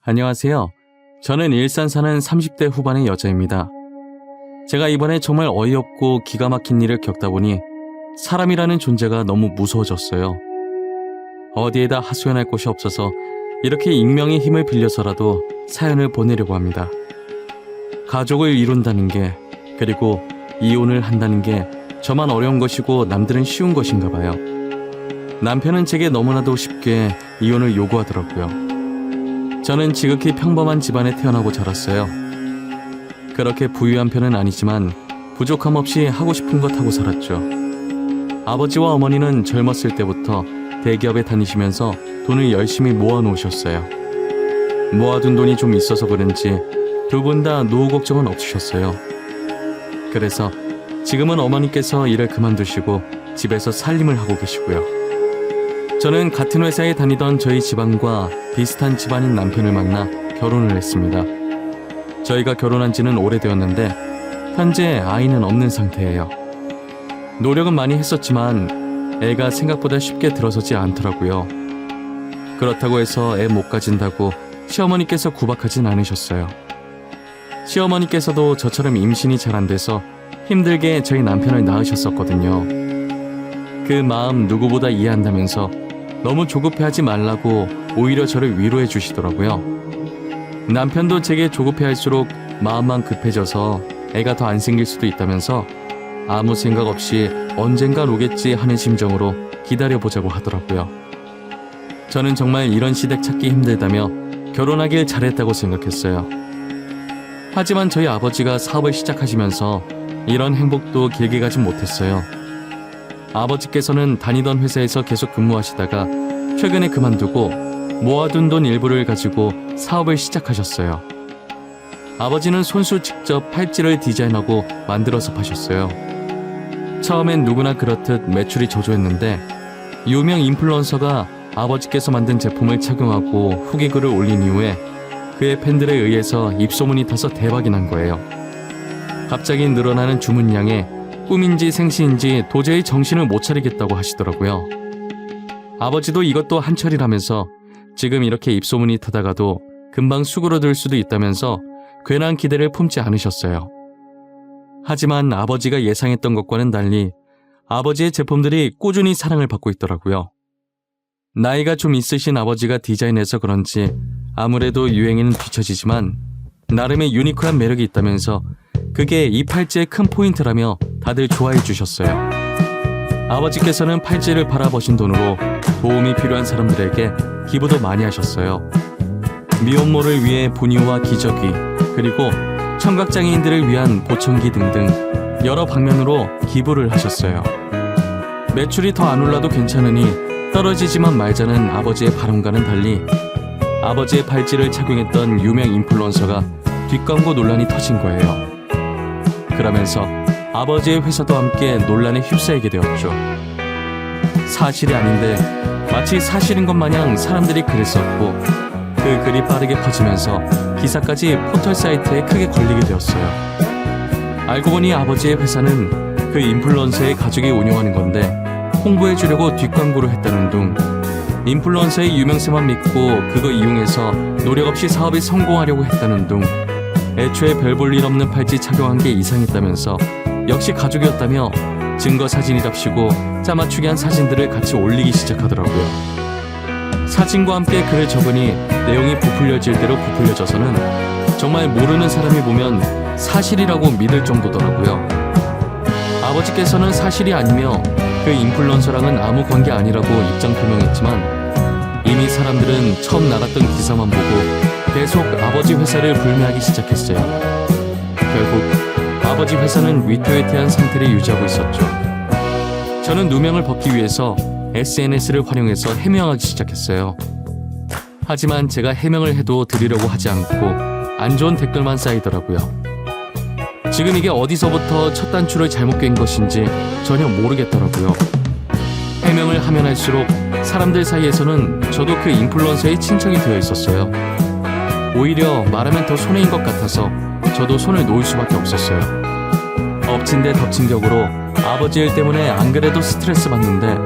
안녕하세요. 저는 일산 사는 30대 후반의 여자입니다. 제가 이번에 정말 어이없고 기가 막힌 일을 겪다 보니 사람이라는 존재가 너무 무서워졌어요. 어디에다 하소연할 곳이 없어서 이렇게 익명의 힘을 빌려서라도 사연을 보내려고 합니다. 가족을 이룬다는 게, 그리고 이혼을 한다는 게 저만 어려운 것이고 남들은 쉬운 것인가 봐요. 남편은 제게 너무나도 쉽게 이혼을 요구하더라고요. 저는 지극히 평범한 집안에 태어나고 자랐어요. 그렇게 부유한 편은 아니지만 부족함 없이 하고 싶은 것 하고 살았죠. 아버지와 어머니는 젊었을 때부터 대기업에 다니시면서 돈을 열심히 모아놓으셨어요. 모아둔 돈이 좀 있어서 그런지 두 분 다 노후 걱정은 없으셨어요. 그래서 지금은 어머니께서 일을 그만두시고 집에서 살림을 하고 계시고요. 저는 같은 회사에 다니던 저희 집안과 비슷한 집안인 남편을 만나 결혼을 했습니다. 저희가 결혼한 지는 오래되었는데 현재 아이는 없는 상태예요. 노력은 많이 했었지만 애가 생각보다 쉽게 들어서지 않더라고요. 그렇다고 해서 애 못 가진다고 시어머니께서 구박하진 않으셨어요. 시어머니께서도 저처럼 임신이 잘 안 돼서 힘들게 저희 남편을 낳으셨었거든요. 그 마음 누구보다 이해한다면서 너무 조급해하지 말라고 오히려 저를 위로해 주시더라고요. 남편도 제게 조급해할수록 마음만 급해져서 애가 더 안 생길 수도 있다면서 아무 생각 없이 언젠간 오겠지 하는 심정으로 기다려보자고 하더라고요. 저는 정말 이런 시댁 찾기 힘들다며 결혼하길 잘했다고 생각했어요. 하지만 저희 아버지가 사업을 시작하시면서 이런 행복도 길게 가진 못했어요. 아버지께서는 다니던 회사에서 계속 근무하시다가 최근에 그만두고 모아둔 돈 일부를 가지고 사업을 시작하셨어요. 아버지는 손수 직접 팔찌를 디자인하고 만들어서 파셨어요. 처음엔 누구나 그렇듯 매출이 저조했는데 유명 인플루언서가 아버지께서 만든 제품을 착용하고 후기글을 올린 이후에 그의 팬들에 의해서 입소문이 터서 대박이 난 거예요. 갑자기 늘어나는 주문량에 꿈인지 생시인지 도저히 정신을 못 차리겠다고 하시더라고요. 아버지도 이것도 한철이라면서 지금 이렇게 입소문이 타다가도 금방 수그러들 수도 있다면서 괜한 기대를 품지 않으셨어요. 하지만 아버지가 예상했던 것과는 달리 아버지의 제품들이 꾸준히 사랑을 받고 있더라고요. 나이가 좀 있으신 아버지가 디자인해서 그런지 아무래도 유행에는 뒤처지지만 나름의 유니크한 매력이 있다면서 그게 이 팔찌의 큰 포인트라며 다들 좋아해 주셨어요. 아버지께서는 팔찌를 팔아 버신 돈으로 도움이 필요한 사람들에게 기부도 많이 하셨어요. 미혼모를 위해 분유와 기저귀, 그리고 청각장애인들을 위한 보청기 등등 여러 방면으로 기부를 하셨어요. 매출이 더 안 올라도 괜찮으니 떨어지지만 말자는 아버지의 발언과는 달리 아버지의 팔찌를 착용했던 유명 인플루언서가 뒷광고 논란이 터진 거예요. 그러면서 아버지의 회사도 함께 논란에 휩싸이게 되었죠. 사실이 아닌데 마치 사실인 것 마냥 사람들이 글을 썼고 그 글이 빠르게 퍼지면서 기사까지 포털 사이트에 크게 걸리게 되었어요. 알고 보니 아버지의 회사는 그 인플루언서의 가족이 운영하는 건데 홍보해 주려고 뒷광고를 했다는 둥, 인플루언서의 유명세만 믿고 그거 이용해서 노력 없이 사업이 성공하려고 했다는 둥, 애초에 별 볼 일 없는 팔찌 착용한 게 이상했다면서 역시 가족이었다며 증거 사진이랍시고 짜맞추게 한 사진들을 같이 올리기 시작하더라고요. 사진과 함께 글을 적으니 내용이 부풀려질 대로 부풀려져서는 정말 모르는 사람이 보면 사실이라고 믿을 정도더라고요. 아버지께서는 사실이 아니며 그 인플루언서랑은 아무 관계 아니라고 입장 표명했지만 이미 사람들은 처음 나갔던 기사만 보고 계속 아버지 회사를 불매하기 시작했어요. 결국 아버지 회사는 위태위태한 상태를 유지하고 있었죠. 저는 누명을 벗기 위해서 SNS를 활용해서 해명하기 시작했어요. 하지만 제가 해명을 해도 드리려고 하지 않고 안 좋은 댓글만 쌓이더라고요. 지금 이게 어디서부터 첫 단추를 잘못 깬 것인지 전혀 모르겠더라고요. 해명을 하면 할수록 사람들 사이에서는 저도 그 인플루언서의 친척이 되어 있었어요. 오히려 말하면 더 손해인 것 같아서 저도 손을 놓을 수밖에 없었어요. 엎친 데 덮친 격으로 아버지 일 때문에 안 그래도 스트레스 받는데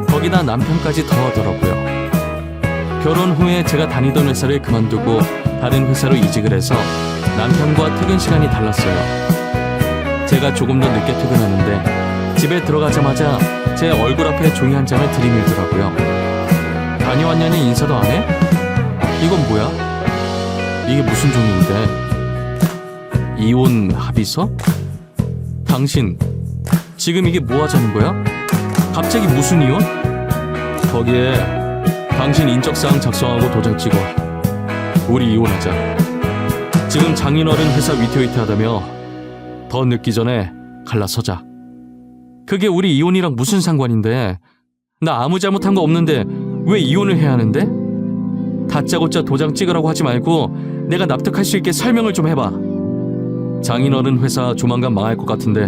거기다 남편까지 더하더라고요. 결혼 후에 제가 다니던 회사를 그만두고 다른 회사로 이직을 해서 남편과 퇴근 시간이 달랐어요. 제가 조금 더 늦게 퇴근하는데 집에 들어가자마자 제 얼굴 앞에 종이 한 장을 들이밀더라고요. 다녀왔냐니 인사도 안 해? 이건 뭐야? 이게 무슨 종이인데? 이혼 합의서? 당신 지금 이게 뭐 하자는 거야? 갑자기 무슨 이혼? 거기에 당신 인적사항 작성하고 도장 찍어. 우리 이혼하자. 지금 장인어른 회사 위태위태하다며 더 늦기 전에 갈라서자. 그게 우리 이혼이랑 무슨 상관인데? 나 아무 잘못한 거 없는데 왜 이혼을 해야 하는데? 다짜고짜 도장 찍으라고 하지 말고 내가 납득할 수 있게 설명을 좀 해봐. 장인어른 회사 조만간 망할 것 같은데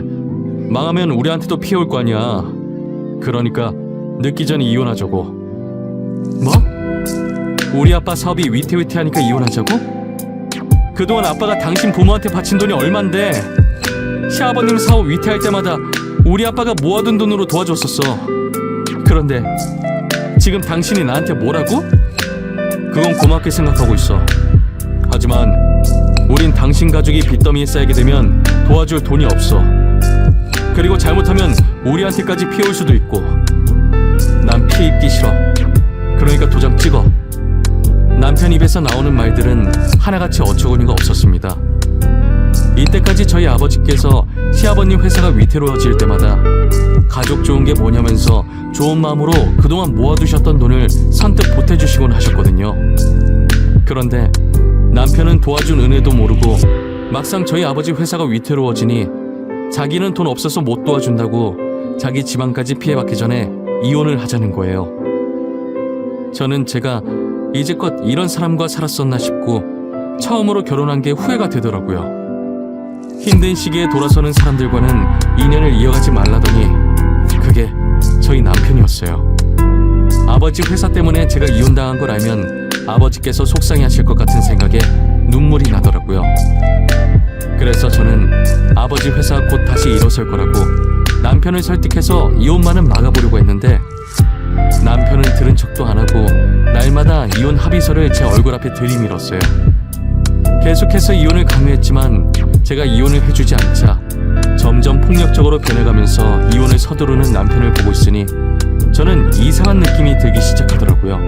망하면 우리한테도 피해 올 거 아니야. 그러니까 늦기 전에 이혼하자고. 뭐? 우리 아빠 사업이 위태위태하니까 이혼하자고? 그동안 아빠가 당신 부모한테 바친 돈이 얼만데 시아버님 사업 위태할 때마다 우리 아빠가 모아둔 돈으로 도와줬었어. 그런데 지금 당신이 나한테 뭐라고? 그건 고맙게 생각하고 있어. 하지만 우린 당신 가족이 빚더미에 쌓이게 되면 도와줄 돈이 없어. 그리고 잘못하면 우리한테까지 피해 올 수도 있고. 난 피해 입기 싫어. 그러니까 도장 찍어. 남편 입에서 나오는 말들은 하나같이 어처구니가 없었습니다. 이때까지 저희 아버지께서 시아버님 회사가 위태로워질 때마다 가족 좋은 게 뭐냐면서 좋은 마음으로 그동안 모아두셨던 돈을 선뜻 보태주시곤 하셨거든요. 그런데 남편은 도와준 은혜도 모르고 막상 저희 아버지 회사가 위태로워지니 자기는 돈 없어서 못 도와준다고 자기 집안까지 피해받기 전에 이혼을 하자는 거예요. 저는 제가 이제껏 이런 사람과 살았었나 싶고 처음으로 결혼한 게 후회가 되더라고요. 힘든 시기에 돌아서는 사람들과는 인연을 이어가지 말라더니 그게 저희 남편이었어요. 아버지 회사 때문에 제가 이혼당한 걸 알면 아버지께서 속상해하실 것 같은 생각에 눈물이 나더라고요. 그래서 저는 아버지 회사 곧 다시 일어설 거라고 남편을 설득해서 이혼만은 막아보려고 했는데 남편은 들은 척도 안 하고 날마다 이혼 합의서를 제 얼굴 앞에 들이밀었어요. 계속해서 이혼을 강요했지만 제가 이혼을 해주지 않자 점점 폭력적으로 변해가면서 이혼을 서두르는 남편을 보고 있으니 저는 이상한 느낌이 들기 시작하더라고요.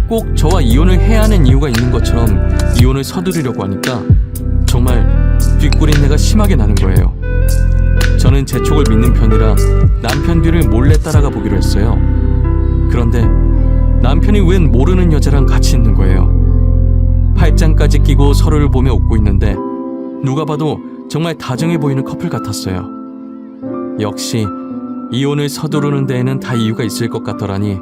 꼭 저와 이혼을 해야 하는 이유가 있는 것처럼 이혼을 서두르려고 하니까 정말 뒷구린내가 심하게 나는 거예요. 저는 제 촉을 믿는 편이라 남편 뒤를 몰래 따라가 보기로 했어요. 그런데 남편이 웬 모르는 여자랑 같이 있는 거예요. 팔짱까지 끼고 서로를 보며 웃고 있는데 누가 봐도 정말 다정해 보이는 커플 같았어요. 역시 이혼을 서두르는 데에는 다 이유가 있을 것 같더라니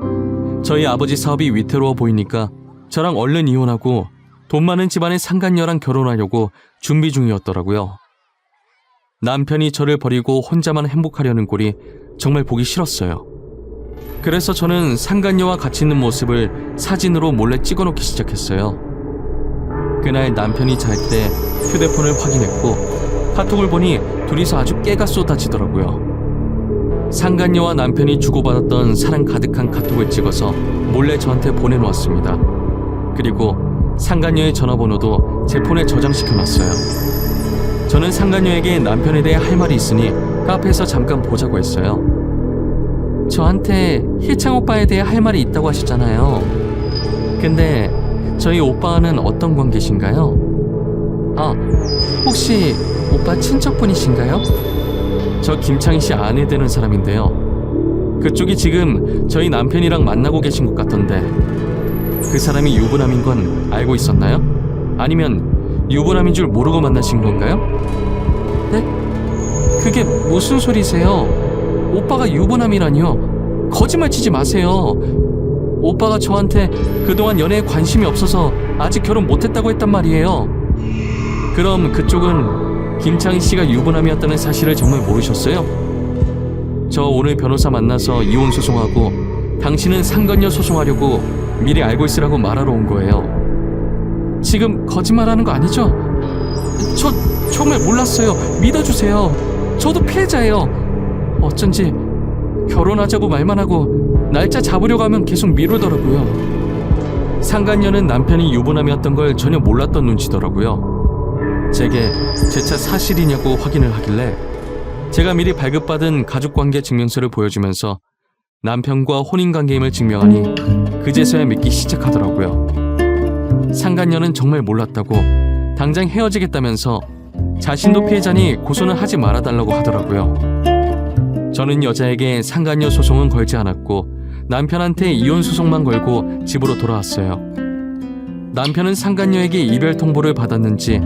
저희 아버지 사업이 위태로워 보이니까 저랑 얼른 이혼하고 돈 많은 집안의 상간녀랑 결혼하려고 준비 중이었더라고요. 남편이 저를 버리고 혼자만 행복하려는 꼴이 정말 보기 싫었어요. 그래서 저는 상간녀와 같이 있는 모습을 사진으로 몰래 찍어놓기 시작했어요. 그날 남편이 잘 때 휴대폰을 확인했고 카톡을 보니 둘이서 아주 깨가 쏟아지더라고요. 상간녀와 남편이 주고받았던 사랑 가득한 카톡을 찍어서 몰래 저한테 보내놓았습니다. 그리고 상간녀의 전화번호도 제 폰에 저장시켜놨어요. 저는 상간녀에게 남편에 대해 할 말이 있으니 카페에서 잠깐 보자고 했어요. 저한테 희창 오빠에 대해 할 말이 있다고 하셨잖아요. 근데 저희 오빠는 어떤 관계신가요? 아, 혹시 오빠 친척분이신가요? 저 김창희 씨 아내 되는 사람인데요. 그쪽이 지금 저희 남편이랑 만나고 계신 것 같던데 그 사람이 유부남인 건 알고 있었나요? 아니면 유부남인 줄 모르고 만나신 건가요? 네? 그게 무슨 소리세요? 오빠가 유부남이라니요? 거짓말 치지 마세요. 오빠가 저한테 그동안 연애에 관심이 없어서 아직 결혼 못했다고 했단 말이에요. 그럼 그쪽은 김창희 씨가 유부남이었다는 사실을 정말 모르셨어요? 저 오늘 변호사 만나서 이혼 소송하고 당신은 상간녀 소송하려고 미리 알고 있으라고 말하러 온 거예요. 지금 거짓말하는 거 아니죠? 저 정말 몰랐어요. 믿어주세요. 저도 피해자예요. 어쩐지 결혼하자고 말만 하고 날짜 잡으려고 하면 계속 미루더라고요. 상간녀는 남편이 유부남이었던 걸 전혀 몰랐던 눈치더라고요. 제게 제 차 사실이냐고 확인을 하길래 제가 미리 발급받은 가족관계 증명서를 보여주면서 남편과 혼인관계임을 증명하니 그제서야 믿기 시작하더라고요. 상간녀는 정말 몰랐다고 당장 헤어지겠다면서 자신도 피해자니 고소는 하지 말아달라고 하더라고요. 저는 여자에게 상간녀 소송은 걸지 않았고 남편한테 이혼 소송만 걸고 집으로 돌아왔어요. 남편은 상간녀에게 이별 통보를 받았는지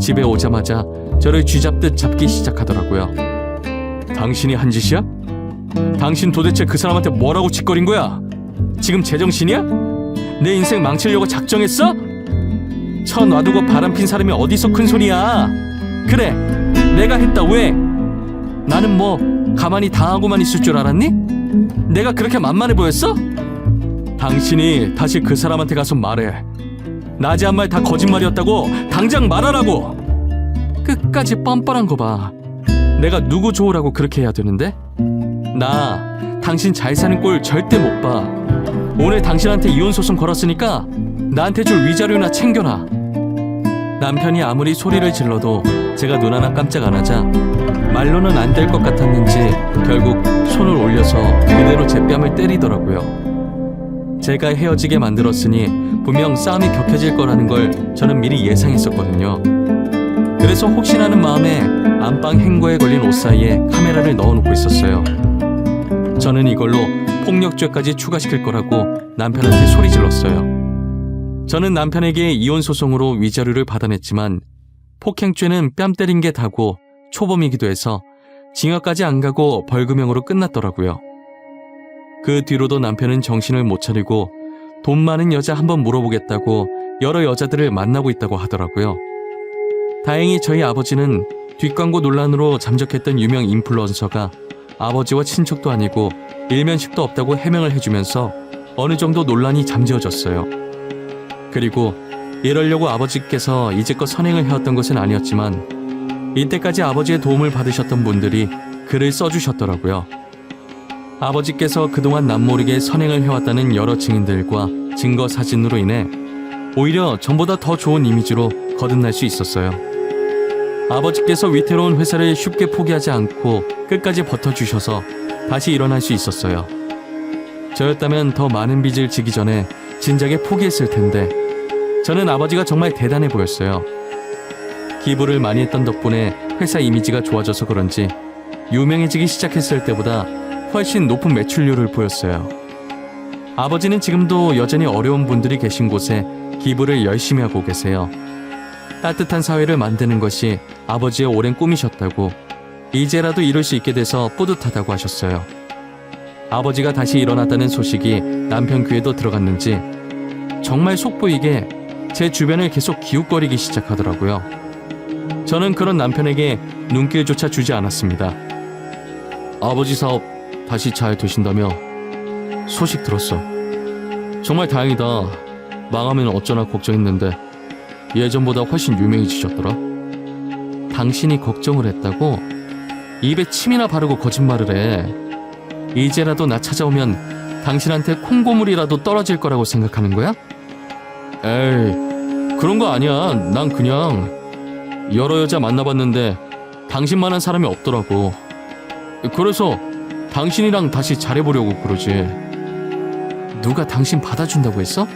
집에 오자마자 저를 쥐잡듯 잡기 시작하더라고요. 당신이 한 짓이야? 당신 도대체 그 사람한테 뭐라고 짓거린 거야? 지금 제정신이야? 내 인생 망치려고 작정했어? 쳐 놔두고 바람핀 사람이 어디서 큰 소리야? 그래, 내가 했다. 왜? 나는 뭐 가만히 당하고만 있을 줄 알았니? 내가 그렇게 만만해 보였어? 당신이 다시 그 사람한테 가서 말해. 나지 한 말 다 거짓말이었다고 당장 말하라고. 끝까지 뻔뻔한 거 봐. 내가 누구 좋으라고 그렇게 해야 되는데? 나 당신 잘 사는 꼴 절대 못 봐. 오늘 당신한테 이혼 소송 걸었으니까 나한테 줄 위자료나 챙겨놔. 남편이 아무리 소리를 질러도 제가 눈 하나 깜짝 안 하자 말로는 안 될 것 같았는지 결국 손을 올려서 그대로 제 뺨을 때리더라고요. 제가 헤어지게 만들었으니 분명 싸움이 격해질 거라는 걸 저는 미리 예상했었거든요. 그래서 혹시나는 마음에 안방 행거에 걸린 옷 사이에 카메라를 넣어놓고 있었어요. 저는 이걸로 폭력죄까지 추가시킬 거라고 남편한테 소리 질렀어요. 저는 남편에게 이혼 소송으로 위자료를 받아냈지만 폭행죄는 뺨 때린 게 다고 초범이기도 해서 징역까지 안 가고 벌금형으로 끝났더라고요. 그 뒤로도 남편은 정신을 못 차리고 돈 많은 여자 한번 물어보겠다고 여러 여자들을 만나고 있다고 하더라고요. 다행히 저희 아버지는 뒷광고 논란으로 잠적했던 유명 인플루언서가 아버지와 친척도 아니고 일면식도 없다고 해명을 해주면서 어느 정도 논란이 잠재워졌어요. 그리고 이러려고 아버지께서 이제껏 선행을 해왔던 것은 아니었지만 이때까지 아버지의 도움을 받으셨던 분들이 글을 써주셨더라고요. 아버지께서 그동안 남모르게 선행을 해왔다는 여러 증인들과 증거 사진으로 인해 오히려 전보다 더 좋은 이미지로 거듭날 수 있었어요. 아버지께서 위태로운 회사를 쉽게 포기하지 않고 끝까지 버텨주셔서 다시 일어날 수 있었어요. 저였다면 더 많은 빚을 지기 전에 진작에 포기했을 텐데 저는 아버지가 정말 대단해 보였어요. 기부를 많이 했던 덕분에 회사 이미지가 좋아져서 그런지 유명해지기 시작했을 때보다 훨씬 높은 매출률을 보였어요. 아버지는 지금도 여전히 어려운 분들이 계신 곳에 기부를 열심히 하고 계세요. 따뜻한 사회를 만드는 것이 아버지의 오랜 꿈이셨다고 이제라도 이룰 수 있게 돼서 뿌듯하다고 하셨어요. 아버지가 다시 일어났다는 소식이 남편 귀에도 들어갔는지 정말 속보이게 제 주변을 계속 기웃거리기 시작하더라고요. 저는 그런 남편에게 눈길조차 주지 않았습니다. 아버지 사업 다시 잘 되신다며? 소식 들었어. 정말 다행이다. 망하면 어쩌나 걱정했는데 예전보다 훨씬 유명해지셨더라. 당신이 걱정을 했다고? 입에 침이나 바르고 거짓말을 해. 이제라도 나 찾아오면 당신한테 콩고물이라도 떨어질 거라고 생각하는 거야? 에이, 그런 거 아니야. 난 그냥 여러 여자 만나봤는데 당신만한 사람이 없더라고. 그래서 당신이랑 다시 잘해보려고 그러지. 누가 당신 받아준다고 했어?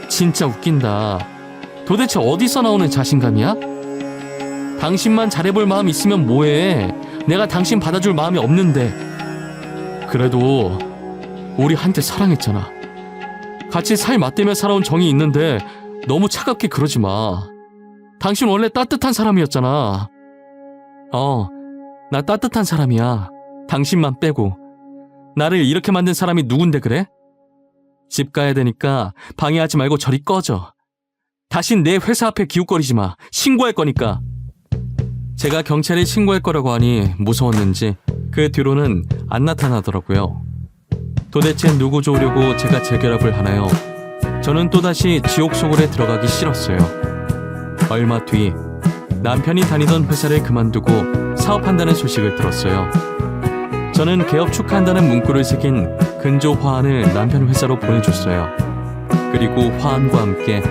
진짜 웃긴다. 도대체 어디서 나오는 자신감이야? 당신만 잘해볼 마음 있으면 뭐해. 내가 당신 받아줄 마음이 없는데. 그래도 우리 한때 사랑했잖아. 같이 살 맞대며 살아온 정이 있는데 너무 차갑게 그러지 마. 당신 원래 따뜻한 사람이었잖아. 나 따뜻한 사람이야. 당신만 빼고. 나를 이렇게 만든 사람이 누군데 그래? 집 가야 되니까 방해하지 말고 저리 꺼져. 다신 내 회사 앞에 기웃거리지 마. 신고할 거니까. 제가 경찰에 신고할 거라고 하니 무서웠는지 그 뒤로는 안 나타나더라고요. 도대체 누구 좋으려고 제가 재결합을 하나요? 저는 또다시 지옥 속으로 들어가기 싫었어요. 얼마 뒤 남편이 다니던 회사를 그만두고 사업한다는 소식을 들었어요. 저는 개업 축하한다는 문구를 새긴 근조 화환을 남편 회사로 보내줬어요. 그리고 화환과 함께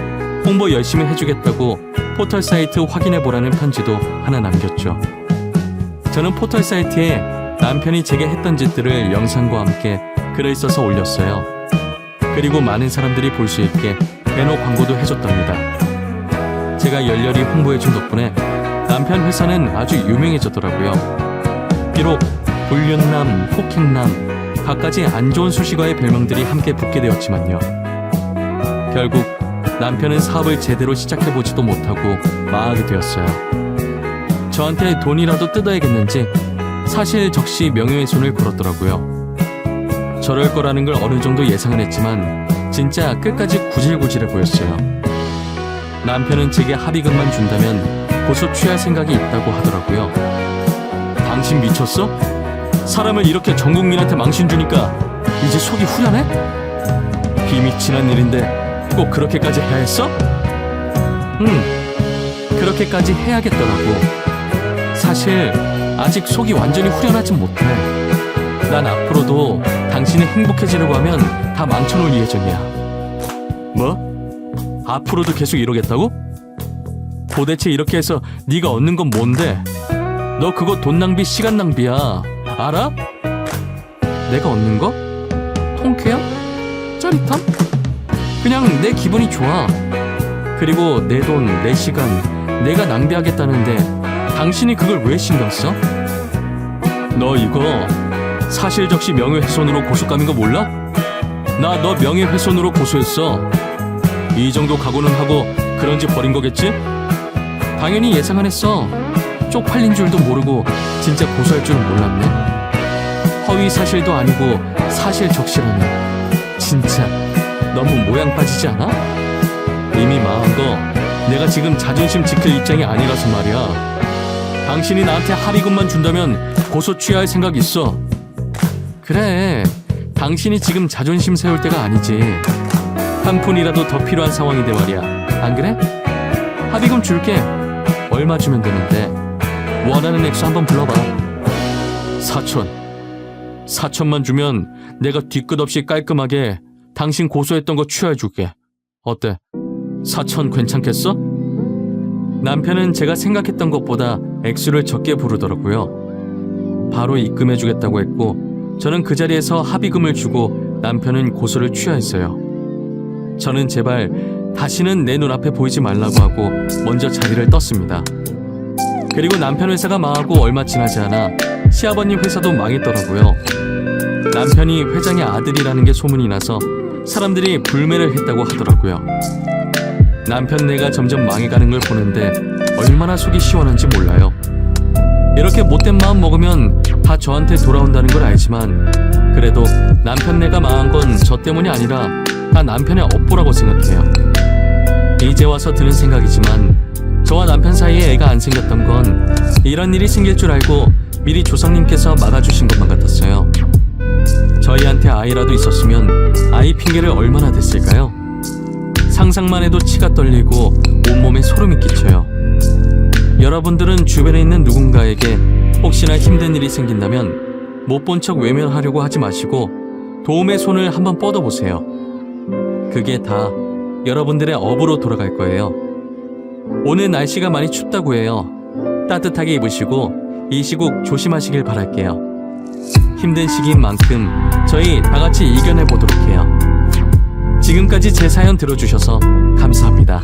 홍보 열심히 해주겠다고 포털 사이트 확인해보라는 편지도 하나 남겼죠. 저는 포털 사이트에 남편이 제게 했던 짓들을 영상과 함께 글을 써서 올렸어요. 그리고 많은 사람들이 볼 수 있게 배너 광고도 해줬답니다. 제가 열렬히 홍보해준 덕분에 남편 회사는 아주 유명해졌더라고요. 비록 불륜남, 폭행남, 갖가지 안 좋은 수식어의 별명들이 함께 붙게 되었지만요. 결국 남편은 사업을 제대로 시작해보지도 못하고 망하게 되었어요. 저한테 돈이라도 뜯어야겠는지 사실 적시 명예훼손을 걸었더라고요. 저럴 거라는 걸 어느 정도 예상은 했지만 진짜 끝까지 구질구질해 보였어요. 남편은 제게 합의금만 준다면 고소 취할 생각이 있다고 하더라고요. 당신 미쳤어? 사람을 이렇게 전 국민한테 망신 주니까 이제 속이 후련해? 이미 지난 일인데 꼭 그렇게까지 해야 했어? 그렇게까지 해야겠더라고. 사실 아직 속이 완전히 후련하진 못해. 난 앞으로도 당신이 행복해지려고 하면 다 망쳐놓을 예정이야. 뭐? 앞으로도 계속 이러겠다고? 도대체 이렇게 해서 네가 얻는 건 뭔데? 너 그거 돈 낭비, 시간 낭비야. 알아? 내가 얻는 거? 통쾌함? 짜릿함? 그냥 내 기분이 좋아. 그리고 내 돈, 내 시간 내가 낭비하겠다는데 당신이 그걸 왜 신경 써? 너 이거 사실 적시 명예훼손으로 고소감인 거 몰라? 나 너 명예훼손으로 고소했어. 이 정도 각오는 하고 그런 짓 벌인 거겠지? 당연히 예상 안 했어. 쪽팔린 줄도 모르고 진짜 고소할 줄은 몰랐네. 허위 사실도 아니고 사실 적시라네. 진짜 너무 모양 빠지지 않아? 이미 망한 거 내가 지금 자존심 지킬 입장이 아니라서 말이야. 당신이 나한테 합의금만 준다면 고소 취하할 생각 있어. 그래, 당신이 지금 자존심 세울 때가 아니지. 한 푼이라도 더 필요한 상황인데 말이야. 안 그래? 합의금 줄게. 얼마 주면 되는데? 원하는 액수 한번 불러봐. 4천만 주면 내가 뒤끝 없이 깔끔하게 당신 고소했던 거 취하해줄게. 어때? 4천 괜찮겠어? 남편은 제가 생각했던 것보다 액수를 적게 부르더라고요. 바로 입금해주겠다고 했고 저는 그 자리에서 합의금을 주고 남편은 고소를 취하했어요. 저는 제발 다시는 내 눈앞에 보이지 말라고 하고 먼저 자리를 떴습니다. 그리고 남편 회사가 망하고 얼마 지나지 않아 시아버님 회사도 망했더라고요. 남편이 회장의 아들이라는 게 소문이 나서 사람들이 불매를 했다고 하더라고요. 남편네가 점점 망해가는 걸 보는데 얼마나 속이 시원한지 몰라요. 이렇게 못된 마음 먹으면 다 저한테 돌아온다는 걸 알지만 그래도 남편네가 망한 건 저 때문이 아니라 다 남편의 업보라고 생각해요. 이제 와서 드는 생각이지만 저와 남편 사이에 애가 안 생겼던 건 이런 일이 생길 줄 알고 미리 조상님께서 막아주신 것만 같았어요. 저희한테 아이라도 있었으면 아이 핑계를 얼마나 댔을까요? 상상만 해도 치가 떨리고 온몸에 소름이 끼쳐요. 여러분들은 주변에 있는 누군가에게 혹시나 힘든 일이 생긴다면 못 본 척 외면하려고 하지 마시고 도움의 손을 한번 뻗어보세요. 그게 다 여러분들의 업으로 돌아갈 거예요. 오늘 날씨가 많이 춥다고 해요. 따뜻하게 입으시고 이 시국 조심하시길 바랄게요. 힘든 시기인 만큼 저희 다 같이 이겨내 보도록 해요. 지금까지 제 사연 들어주셔서 감사합니다.